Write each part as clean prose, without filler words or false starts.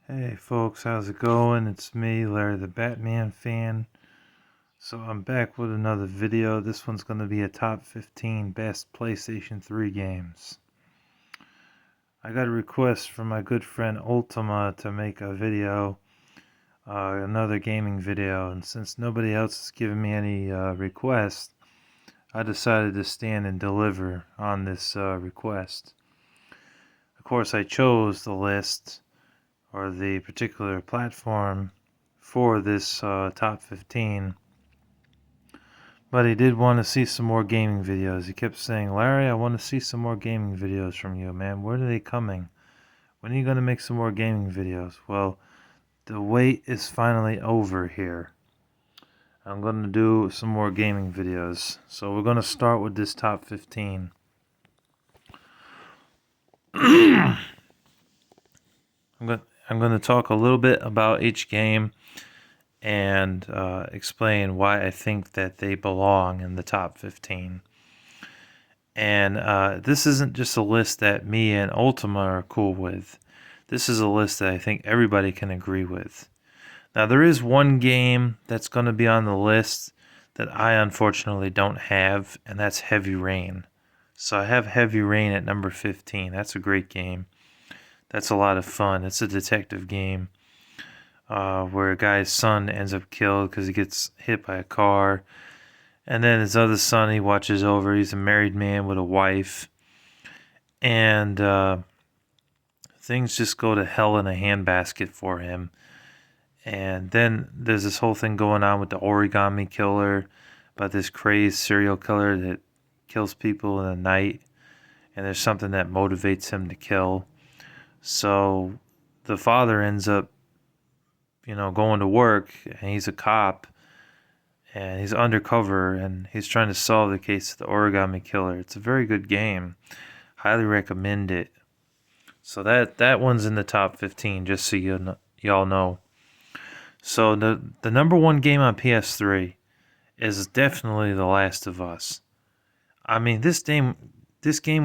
Hey folks, how's it going? It's me, Larry the Batman fan. So I'm back with another video. This one's going to be a top 15 best PlayStation 3 games. I got a request from my good friend Ultima to make a video, another gaming video, and since nobody else has given me any requests, I decided to stand and deliver on this request. Of course, I chose the list or the particular platform for this top 15. But he did want to see some more gaming videos. He kept saying, Larry, I want to see some more gaming videos from you, man. When are they coming? When are you going to make some more gaming videos? Well, the wait is finally over here. I'm going to do some more gaming videos. So we're going to start with this top 15. I'm going to talk a little bit about each game and explain why I think that they belong in the top 15. And this isn't just a list that me and Ultima are cool with. This is a list that I think everybody can agree with. Now, there is one game that's going to be on the list that I unfortunately don't have, and that's Heavy Rain. So I have Heavy Rain at number 15. That's a great game. That's a lot of fun. It's a detective game where a guy's son ends up killed because he gets hit by a car. And then his other son he watches over. He's a married man with a wife. And things just go to hell in a handbasket for him. And then there's this whole thing going on with the origami killer, about this crazed serial killer that kills people in the night. And there's something that motivates him to kill. So the father ends up, going to work, and he's a cop. And he's undercover, and he's trying to solve the case of the origami killer. It's a very good game. Highly recommend it. So that one's in the top 15, just so y'all know. So the number one game on PS3 is definitely The Last of Us. I mean, this game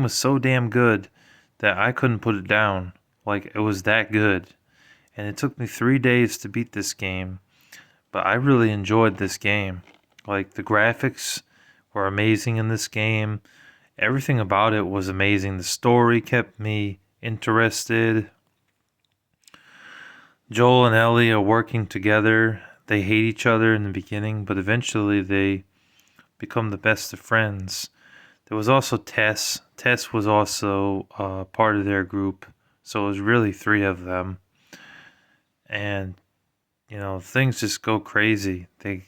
was so damn good that I couldn't put it down. Like, it was that good. And it took me 3 days to beat this game. But I really enjoyed this game. Like, the graphics were amazing in this game. Everything about it was amazing. The story kept me interested. Joel and Ellie are working together. They hate each other in the beginning, but eventually they become the best of friends. There was also Tess. Tess was also part of their group. So it was really three of them. And things just go crazy. They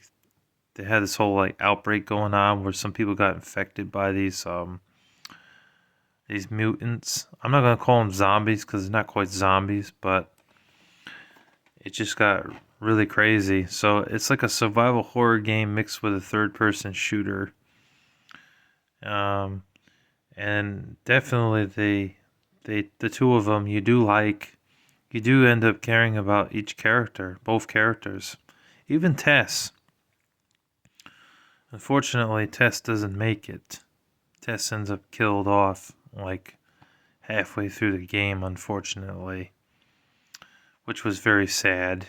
had this whole outbreak going on where some people got infected by these mutants. I'm not gonna call them zombies because they're not quite zombies, but it just got really crazy. So it's like a survival horror game mixed with a third-person shooter. And definitely the two of them you do end up caring about each character, both characters. Even Tess. Unfortunately, Tess doesn't make it. Tess ends up killed off halfway through the game, unfortunately, which was very sad.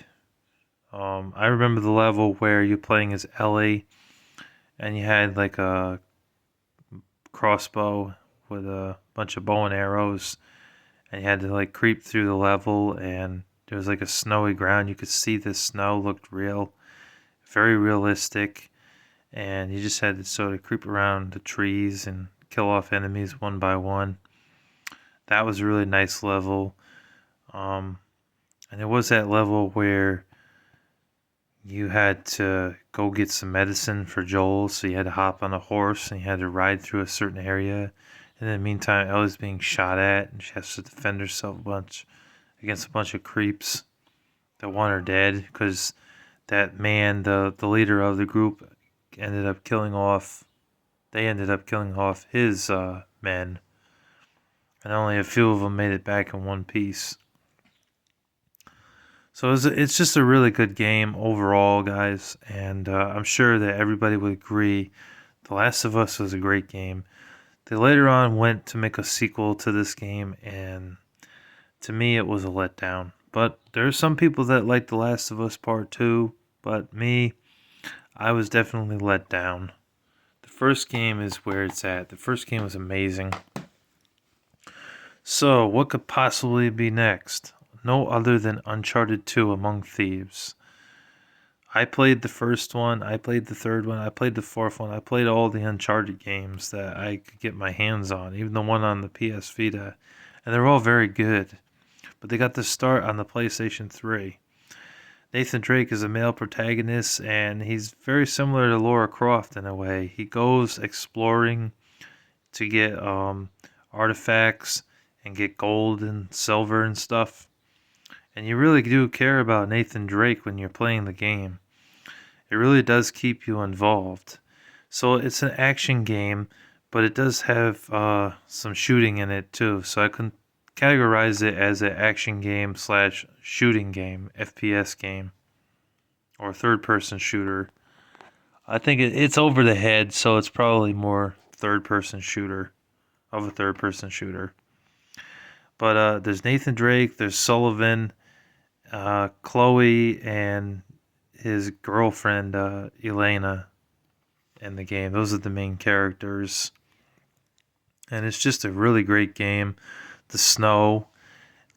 I remember the level where you're playing as Ellie and you had like a crossbow with a bunch of bow and arrows, and you had to creep through the level, and there was a snowy ground. You could see the snow looked real, very realistic, and you just had to sort of creep around the trees and kill off enemies one by one. That was a really nice level. And it was that level where you had to go get some medicine for Joel, so you had to hop on a horse and you had to ride through a certain area. And in the meantime, Ellie's being shot at, and she has to defend herself against a bunch of creeps that want her dead, because that man, the leader of the group, ended up killing off his men, and only a few of them made it back in one piece. So it's just a really good game overall, guys, and I'm sure that everybody would agree The Last of Us was a great game. They later on went to make a sequel to this game, and to me it was a letdown. But there's some people that like The Last of Us Part 2, but me, I was definitely let down. The first game is where it's at. The first game was amazing. So, what could possibly be next? No other than Uncharted 2 Among Thieves. I played the first one, I played the third one, I played the fourth one, I played all the Uncharted games that I could get my hands on, even the one on the PS Vita, and they're all very good. But they got to start on the PlayStation 3. Nathan Drake is a male protagonist, and he's very similar to Lara Croft in a way. He goes exploring to get artifacts and get gold and silver and stuff. And you really do care about Nathan Drake when you're playing the game. It really does keep you involved. So it's an action game, but it does have some shooting in it too. So I can categorize it as an action game slash shooting game, FPS game, or third person shooter. I think it's over the head, so it's probably more third person shooter of a third person shooter. But there's Nathan Drake, there's Sullivan, Chloe, and his girlfriend Elena in the game. Those are the main characters, and it's just a really great game. The snow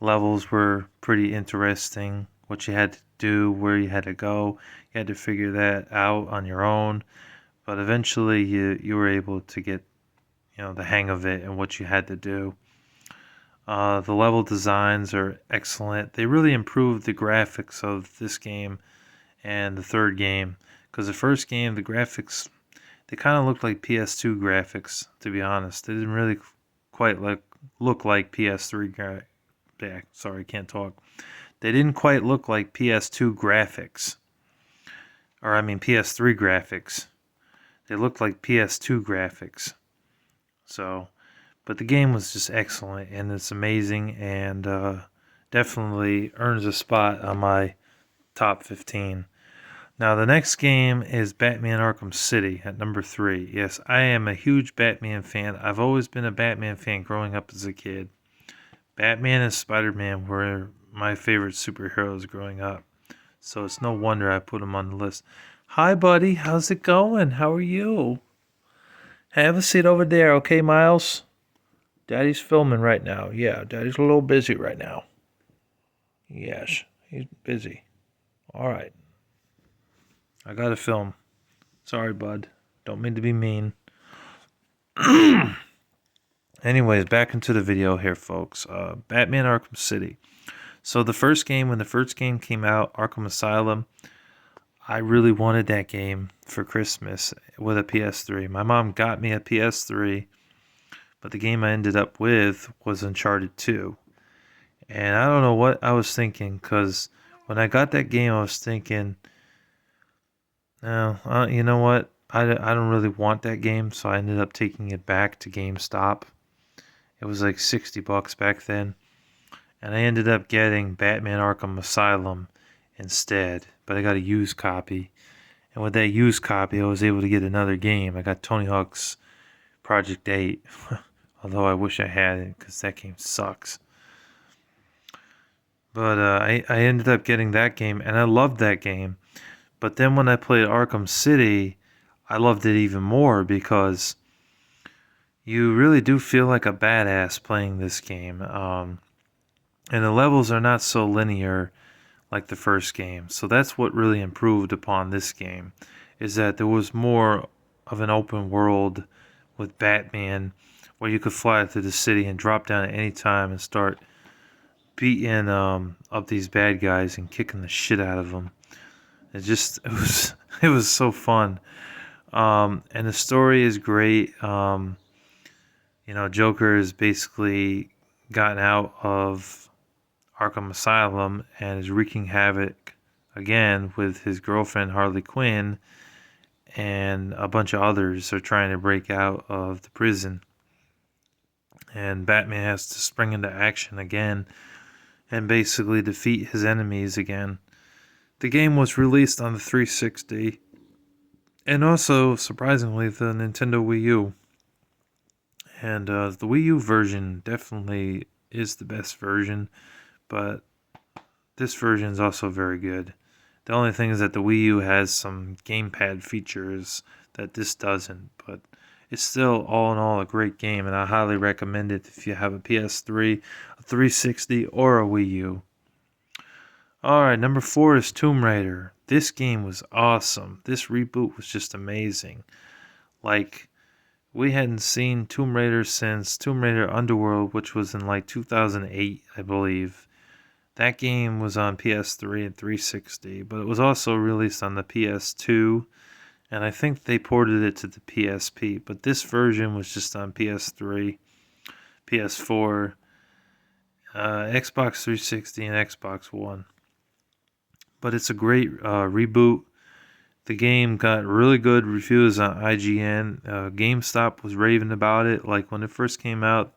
levels were pretty interesting. What you had to do, where you had to go, you had to figure that out on your own. But eventually, you were able to get the hang of it and what you had to do. The level designs are excellent. They really improved the graphics of this game and the third game, because the first game, the graphics, they kind of looked like PS2 graphics, to be honest. They didn't really quite look like PS3 sorry, can't talk. They didn't quite look like PS2 graphics. Or I mean PS3 graphics. They looked like PS2 graphics. So, but the game was just excellent, and it's amazing, and definitely earns a spot on my top 15. Now, the next game is Batman Arkham City at number 3. Yes, I am a huge Batman fan. I've always been a Batman fan growing up as a kid. Batman and Spider-Man were my favorite superheroes growing up. So it's no wonder I put them on the list. Hi, buddy. How's it going? How are you? Have a seat over there, okay, Miles? Daddy's filming right now. Yeah, Daddy's a little busy right now. Yes, he's busy. All right. I gotta film. Sorry, bud. Don't mean to be mean. Anyways, back into the video here, folks. Batman Arkham City. So the first game, when the first game came out, Arkham Asylum, I really wanted that game for Christmas with a PS3. My mom got me a PS3, but the game I ended up with was Uncharted 2. And I don't know what I was thinking, because when I got that game, I was thinking, no, you know what? I don't really want that game, so I ended up taking it back to GameStop. It was like $60 back then. And I ended up getting Batman Arkham Asylum instead, but I got a used copy. And with that used copy, I was able to get another game. I got Tony Hawk's Project 8, although I wish I had it, because that game sucks. But I ended up getting that game, and I loved that game. But then when I played Arkham City, I loved it even more, because you really do feel like a badass playing this game. And the levels are not so linear like the first game. So that's what really improved upon this game, is that there was more of an open world with Batman, where you could fly through the city and drop down at any time and start beating up these bad guys and kicking the shit out of them. It was so fun. And the story is great. Joker has basically gotten out of Arkham Asylum and is wreaking havoc again with his girlfriend Harley Quinn, and a bunch of others are trying to break out of the prison. And Batman has to spring into action again and basically defeat his enemies again. The game was released on the 360 and also, surprisingly, the Nintendo Wii U. And the Wii U version definitely is the best version, but This version is also very good. The only thing is that the Wii U has some gamepad features that this doesn't, but it's still all in all a great game, and I highly recommend it if you have a PS3, a 360, or a Wii U. Alright, number 4 is Tomb Raider. This game was awesome. This reboot was just amazing. Like, we hadn't seen Tomb Raider since Tomb Raider Underworld, which was in like 2008, I believe. That game was on PS3 and 360, but it was also released on the PS2, and I think they ported it to the PSP, but this version was just on PS3, PS4, Xbox 360, and Xbox One. But it's a great reboot. The game got really good reviews on IGN. GameStop was raving about it. Like when it first came out,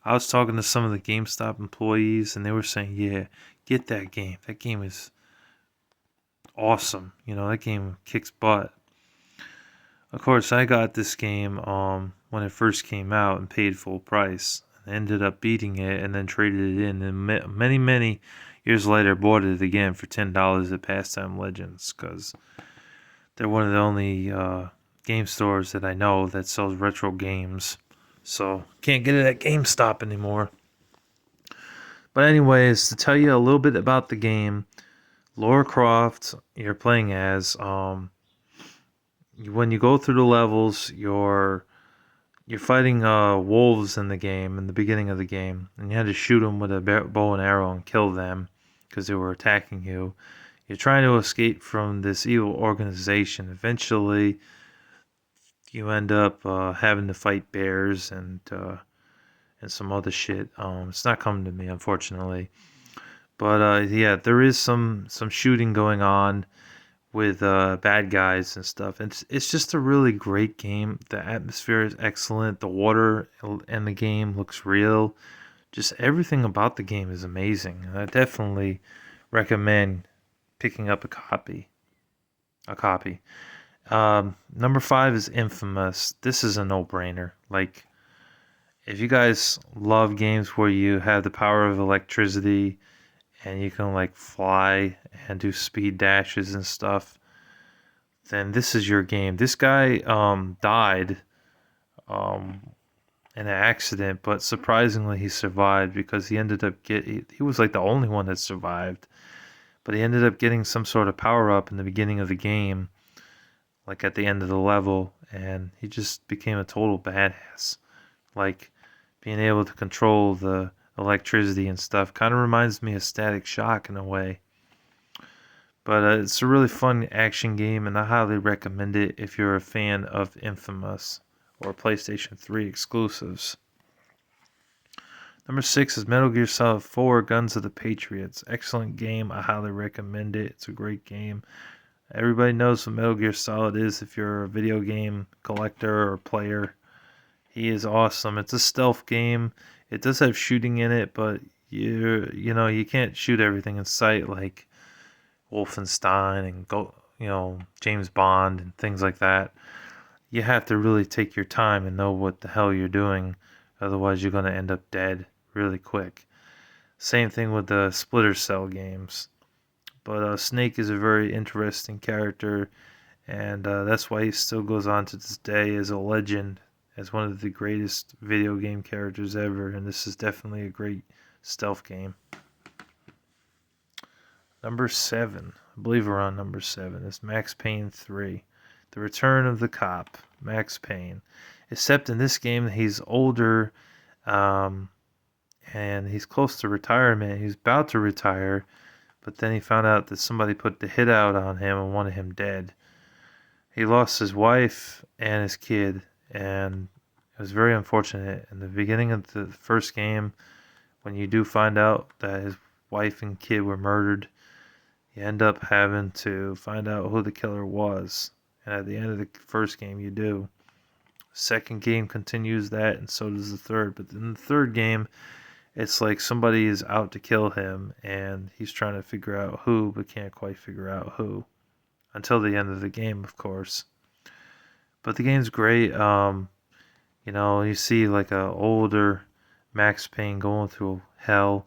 I was talking to some of the GameStop employees, and they were saying, "Yeah, get that game. That game is awesome. You know, that game kicks butt." Of course, I got this game when it first came out and paid full price. I ended up beating it and then traded it in. And many years later, bought it again for $10 at Pastime Legends because they're one of the only game stores that I know that sells retro games. So can't get it at GameStop anymore. But anyways, to tell you a little bit about the game, Lara Croft, you're playing as. When you go through the levels, you're fighting wolves in the game in the beginning of the game, and you had to shoot them with a bow and arrow and kill them because they were attacking you. You're trying to escape from this evil organization. Eventually, you end up having to fight bears and some other shit. It's not coming to me, unfortunately. But yeah, there is some shooting going on with bad guys and stuff. It's just a really great game. The atmosphere is excellent. The water and the game looks real. Just everything about the game is amazing. I definitely recommend picking up a copy. Number 5 is Infamous. This is a no-brainer. Like, if you guys love games where you have the power of electricity and you can like fly and do speed dashes and stuff, then this is your game. This guy died um, in an accident, but surprisingly he survived because he ended up he was like the only one that survived, but he ended up getting some sort of power up in the beginning of the game, like at the end of the level, and he just became a total badass. Like being able to control the electricity and stuff kind of reminds me of Static Shock in a way. But it's a really fun action game, and I highly recommend it if you're a fan of Infamous or PlayStation 3 exclusives. Number 6 is Metal Gear Solid 4 Guns of the Patriots. Excellent game. I highly recommend it. It's a great game. Everybody knows what Metal Gear Solid is if you're a video game collector or player. He is awesome. It's a stealth game. It does have shooting in it, but you can't shoot everything in sight like Wolfenstein and James Bond and things like that. You have to really take your time and know what the hell you're doing, otherwise you're going to end up dead really quick. Same thing with the Splinter Cell games. But Snake is a very interesting character, and that's why he still goes on to this day as a legend, as one of the greatest video game characters ever, and this is definitely a great stealth game. Number 7, I believe we're on number 7, is Max Payne 3, The Return of the Cop, Max Payne. Except in this game, he's older, and he's close to retirement. He's about to retire, but then he found out that somebody put the hit out on him and wanted him dead. He lost his wife and his kid, and it was very unfortunate. In the beginning of the first game, when you do find out that his wife and kid were murdered, you end up having to find out who the killer was. And at the end of the first game, you do. Second game continues that, and so does the third. But in the third game, it's like somebody is out to kill him, and he's trying to figure out who, but can't quite figure out who. Until the end of the game, of course. But the game's great. You see like a older Max Payne going through hell,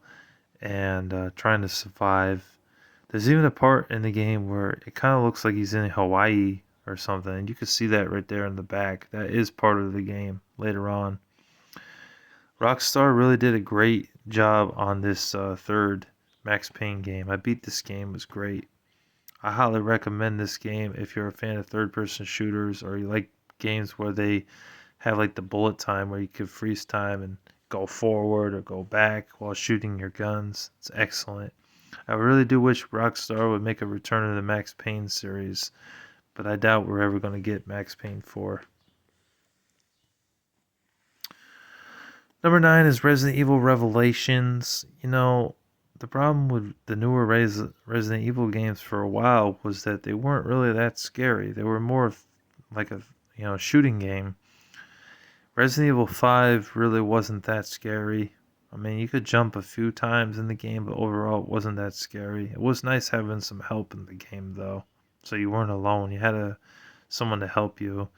and trying to survive. There's even a part in the game where it kind of looks like he's in Hawaii or something, and you can see that right there in the back. That is part of the game later on. Rockstar really did a great job on this third Max Payne game. I beat this game, it was great. I highly recommend this game if you're a fan of third person shooters or you like games where they have like the bullet time where you can freeze time and go forward or go back while shooting your guns. It's excellent. I really do wish Rockstar would make a return to the Max Payne series, but I doubt we're ever going to get Max Payne 4. Number 9 is Resident Evil Revelations. The problem with the newer Resident Evil games for a while was that they weren't really that scary. They were more like a shooting game. Resident Evil 5 really wasn't that scary. I mean, you could jump a few times in the game, but overall it wasn't that scary. It was nice having some help in the game, though, so you weren't alone. You had someone to help you.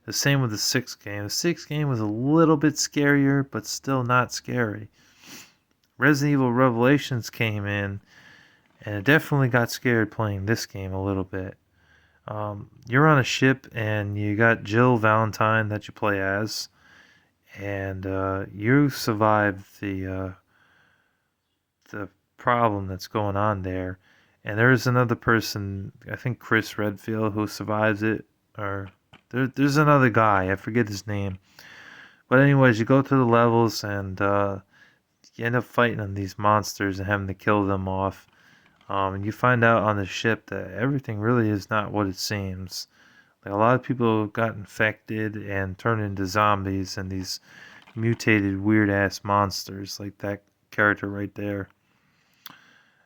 The same with the 6th game. The 6th game was a little bit scarier, but still not scary. Resident Evil Revelations came in, and it definitely got scared playing this game a little bit. You're on a ship, and you got Jill Valentine that you play as, and you survived the problem that's going on there. And there's another person, I think Chris Redfield, who survives it, or there's another guy, I forget his name. But anyways, you go through the levels and you end up fighting on these monsters and having to kill them off. And you find out on the ship that everything really is not what it seems. Like a lot of people got infected and turned into zombies and these mutated weird ass monsters like that character right there.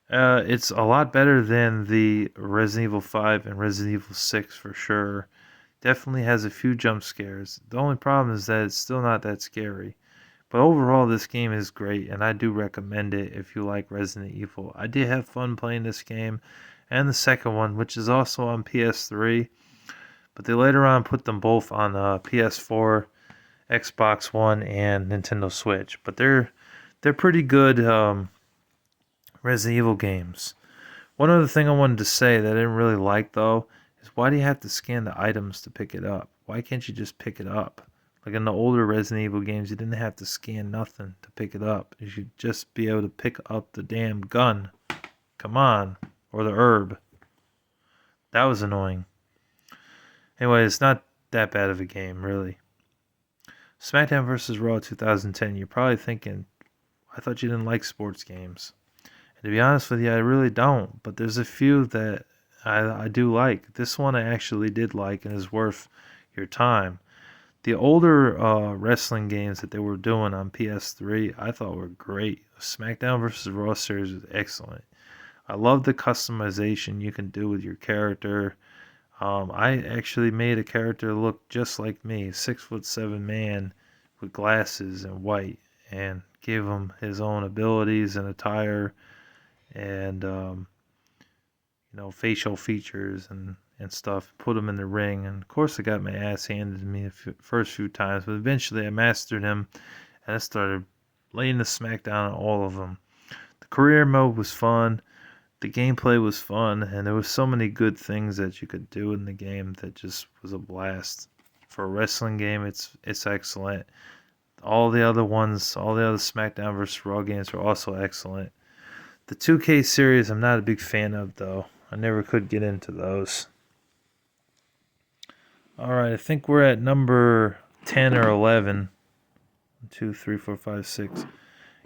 It's a lot better than the Resident Evil 5 and Resident Evil 6 for sure. Definitely has a few jump scares. The only problem is that it's still not that scary. But overall, this game is great, and I do recommend it if you like Resident Evil. I did have fun playing this game, and the second one, which is also on PS3. But they later on put them both on PS4, Xbox One, and Nintendo Switch. But they're pretty good Resident Evil games. One other thing I wanted to say that I didn't really like though is why do you have to scan the items to pick it up? Why can't you just pick it up? Like in the older Resident Evil games, you didn't have to scan nothing to pick it up. You should just be able to pick up the damn gun. Come on. Or the herb. That was annoying. Anyway, it's not that bad of a game, really. SmackDown vs. Raw 2010. You're probably thinking, I thought you didn't like sports games. And to be honest with you, I really don't. But there's a few that I do like. This one I actually did like and is worth your time. The older wrestling games that they were doing on PS3, I thought were great. SmackDown vs. Raw series was excellent. I love the customization you can do with your character. I actually made a character look just like me, 6'7" man with glasses and white, and gave him his own abilities and attire, and facial features and stuff, put him in the ring, and of course I got my ass handed to me the first few times, but eventually I mastered him, and I started laying the smackdown on all of them. The career mode was fun, the gameplay was fun, and there was so many good things that you could do in the game that just was a blast. For a wrestling game, it's excellent. All the other SmackDown vs. Raw games were also excellent. The 2K series I'm not a big fan of though. I never could get into those. Alright, I think we're at number 10 or 11. 1, 2, 3, 4, 5, 6.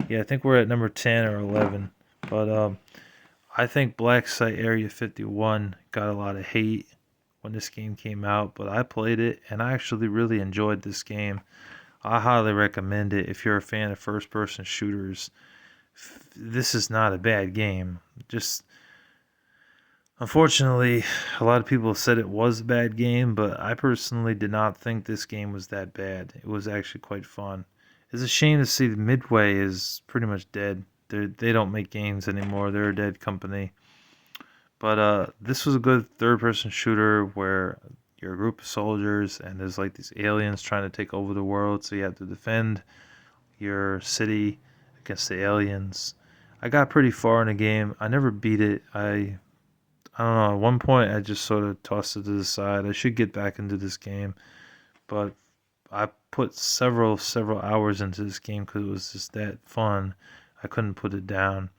Yeah, I think we're at number 10 or 11. But I think Black Site Area 51 got a lot of hate when this game came out, but I played it and I actually really enjoyed this game. I highly recommend it if you're a fan of first-person shooters. This is not a bad game. Just unfortunately, a lot of people said it was a bad game, but I personally did not think this game was that bad. It was actually quite fun. It's a shame to see that Midway is pretty much dead. They don't make games anymore. They're a dead company. But this was a good third-person shooter where you're a group of soldiers and there's like these aliens trying to take over the world, so you have to defend your city against the aliens. I got pretty far in the game. I never beat it. I don't know. At one point, I just sort of tossed it to the side. I should get back into this game, but I put several hours into this game because it was just that fun. I couldn't put it down.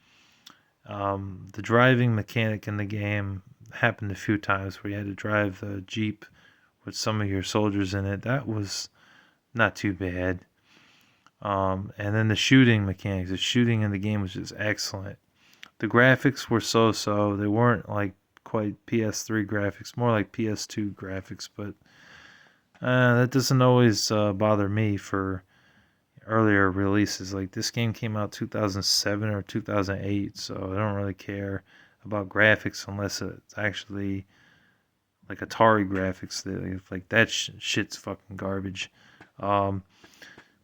The driving mechanic in the game happened a few times where you had to drive the Jeep with some of your soldiers in it. That was not too bad. And then the shooting mechanics, the shooting in the game was just excellent. The graphics were so-so. They weren't like quite PS3 graphics, more like PS2 graphics, but that doesn't always bother me for earlier releases. Like this game came out 2007 or 2008, so I don't really care about graphics unless it's actually like Atari graphics. Like that shit's fucking garbage. Um,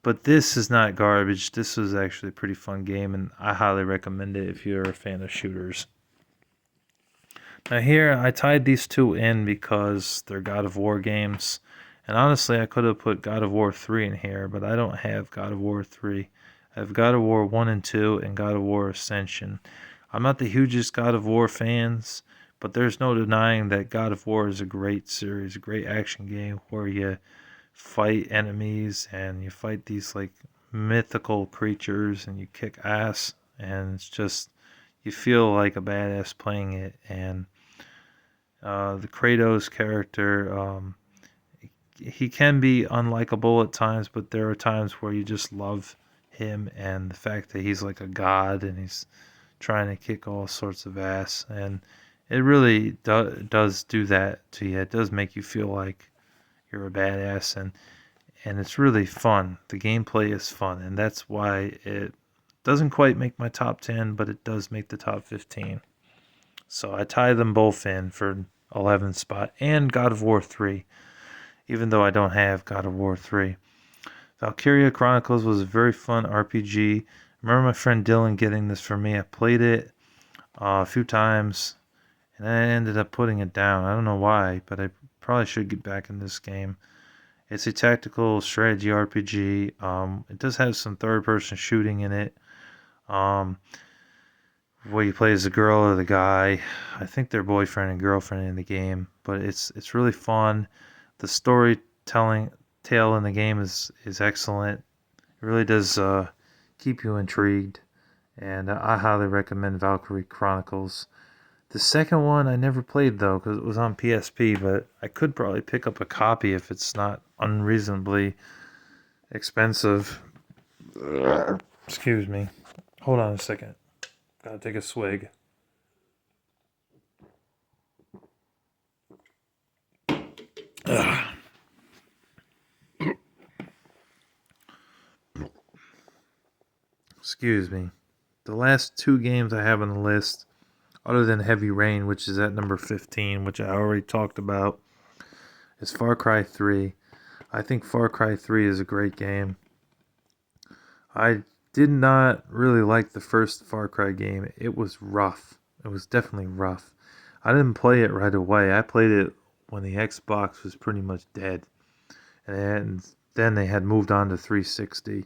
but this is not garbage. This was actually a pretty fun game, and I highly recommend it if you're a fan of shooters. Now here, I tied these two in because they're God of War games. And honestly, I could have put God of War 3 in here, but I don't have God of War 3. I have God of War 1 and 2 and God of War Ascension. I'm not the hugest God of War fans, but there's no denying that God of War is a great series, a great action game where you fight enemies and you fight these like mythical creatures and you kick ass, and it's just you feel like a badass playing it. And the Kratos character, he can be unlikable at times, but there are times where you just love him and the fact that he's like a god and he's trying to kick all sorts of ass. And it really does do that to you. It does make you feel like you're a badass, and it's really fun. The gameplay is fun, and that's why it doesn't quite make my top 10, but it does make the top 15. So I tie them both in for 11th spot, and God of War 3, even though I don't have God of War 3. Valkyria Chronicles was a very fun RPG. I remember my friend Dylan getting this for me. I played it a few times, and I ended up putting it down. I don't know why, but I probably should get back in this game. It's a tactical strategy RPG. It does have some third-person shooting in it. Where you play as the girl or the guy. I think they're boyfriend and girlfriend in the game, but it's really fun. The storytelling tale in the game is excellent. It really does keep you intrigued, and I highly recommend Valkyrie Chronicles. The second one I never played though because it was on PSP, but I could probably pick up a copy if it's not unreasonably expensive. Excuse me. Hold on a second. Gotta take a swig. Ugh. Excuse me. The last two games I have on the list, other than Heavy Rain, which is at number 15, which I already talked about, is Far Cry 3. I think Far Cry 3 is a great game. I did not really like the first Far Cry game. It was rough. It was definitely rough. I didn't play it right away. I played it when the Xbox was pretty much dead. And then they had moved on to 360.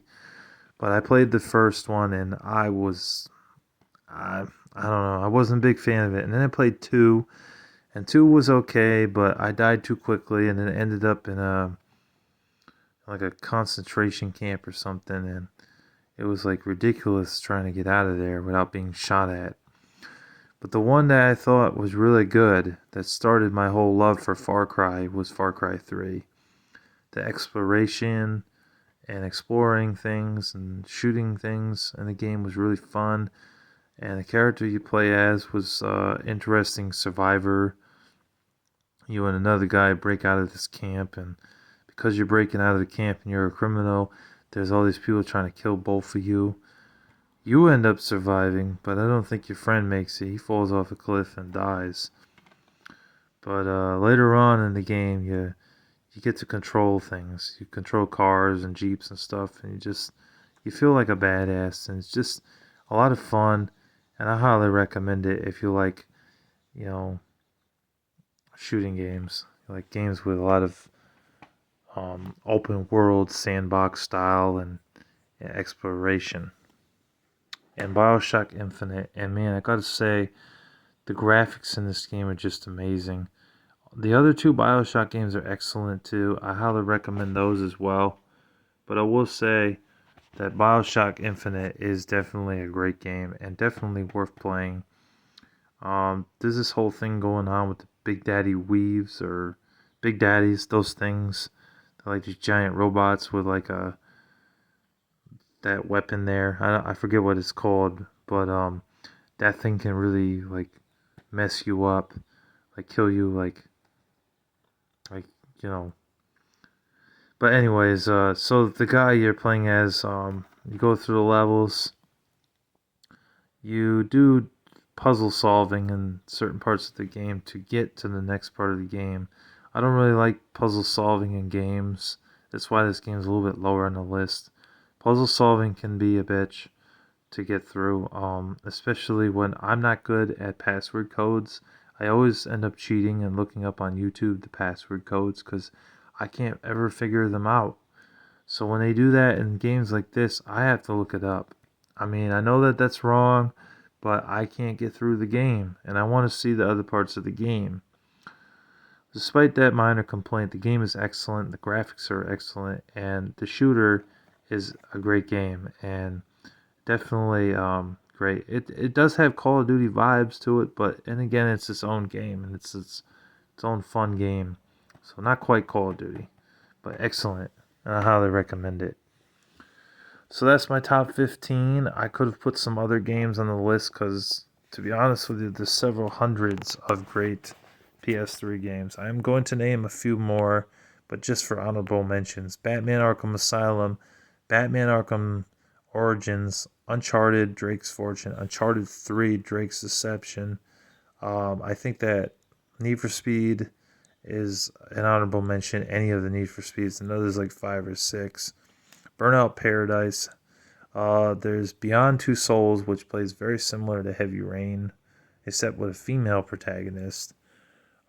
But I played the first one and I don't know, I wasn't a big fan of it. And then I played 2, and 2 was okay, but I died too quickly and then ended up in a concentration camp or something, and it was like ridiculous trying to get out of there without being shot at. But the one that I thought was really good, that started my whole love for Far Cry, was Far Cry 3. The exploration and exploring things and shooting things in the game was really fun. And the character you play as was interesting survivor. You and another guy break out of this camp, and because you're breaking out of the camp and you're a criminal, there's all these people trying to kill both of you. You end up surviving, but I don't think your friend makes it. He falls off a cliff and dies. But later on in the game, you get to control things. You control cars and jeeps and stuff, and you feel like a badass, and it's just a lot of fun. And I highly recommend it if you like, you know, shooting games. You like games with a lot of open world sandbox style and exploration. and BioShock Infinite. And man, I gotta say, the graphics in this game are just amazing. The other two BioShock games are excellent too. I highly recommend those as well. But I will say that BioShock Infinite is definitely a great game and definitely worth playing. There's this whole thing going on with the Big Daddy Weaves or Big Daddies, those things. They're like these giant robots with like a that weapon there. I forget what it's called, but that thing can really like mess you up, like kill you, like you know. But anyways, so the guy you're playing as, you go through the levels, you do puzzle solving in certain parts of the game to get to the next part of the game. I don't really like puzzle solving in games. That's why this game's a little bit lower on the list. Puzzle solving can be a bitch to get through, especially when I'm not good at password codes. I always end up cheating and looking up on YouTube the password codes because I can't ever figure them out. So when they do that in games like this, I have to look it up. I mean, I know that that's wrong, but I can't get through the game, and I want to see the other parts of the game. Despite that minor complaint, the game is excellent, the graphics are excellent, and the shooter is a great game, and definitely great. It does have Call of Duty vibes to it, but and again, it's its own game, and it's own fun game. So not quite Call of Duty, but excellent, and I highly recommend it. So that's my top 15. I could have put some other games on the list because, to be honest with you, there's several hundreds of great PS3 games. I am going to name a few more, but just for honorable mentions: Batman Arkham Asylum, Batman Arkham Origins, Uncharted Drake's Fortune, Uncharted 3 Drake's Deception. I think that Need for Speed is an honorable mention. Any of the Need for Speeds. I know there's like 5 or 6. Burnout Paradise. There's Beyond Two Souls, which plays very similar to Heavy Rain, except with a female protagonist.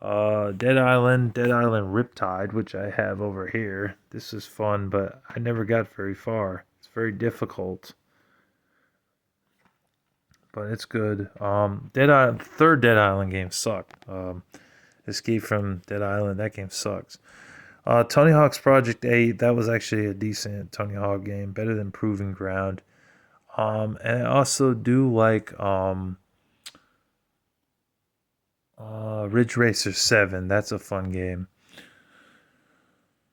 Dead Island Riptide, which I have over here. This is fun, but I never got very far. It's very difficult, but it's good. Third Dead Island game sucked. Escape from Dead Island, that game sucks. Tony Hawk's Project 8, that was actually a decent Tony Hawk game, better than Proving Ground. And I also do like Ridge Racer 7. That's a fun game.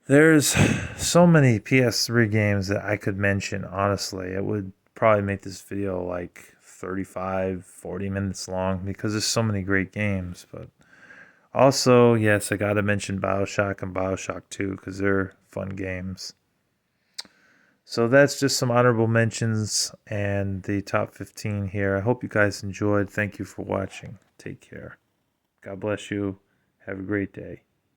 There's so many PS3 games that I could mention, honestly. It would probably make this video like 35, 40 minutes long because there's so many great games. But also, yes, I gotta mention BioShock and BioShock 2 because they're fun games. So that's just some honorable mentions and the top 15 here. I hope you guys enjoyed. Thank you for watching. Take care. God bless you. Have a great day.